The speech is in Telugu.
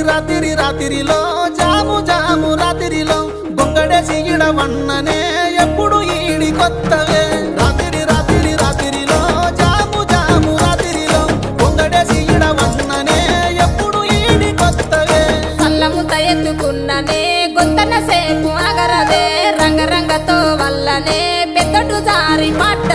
రాత్రిలో జాము జాము రాత్రిలో గొంగడేసి ఇడవన్ననే ఎప్పుడు ఈడి కొత్తవే రాత్రిలో జాము జాము రాత్రిలో గొంగడేసి ఇడవన్ననే ఎప్పుడు ఈడి కొత్తవే సల్లముత ఎత్తుకున్ననే గొంతన సేపు అగరదే రంగరంగతో వల్లనే పెద్దటు జారి పట్ట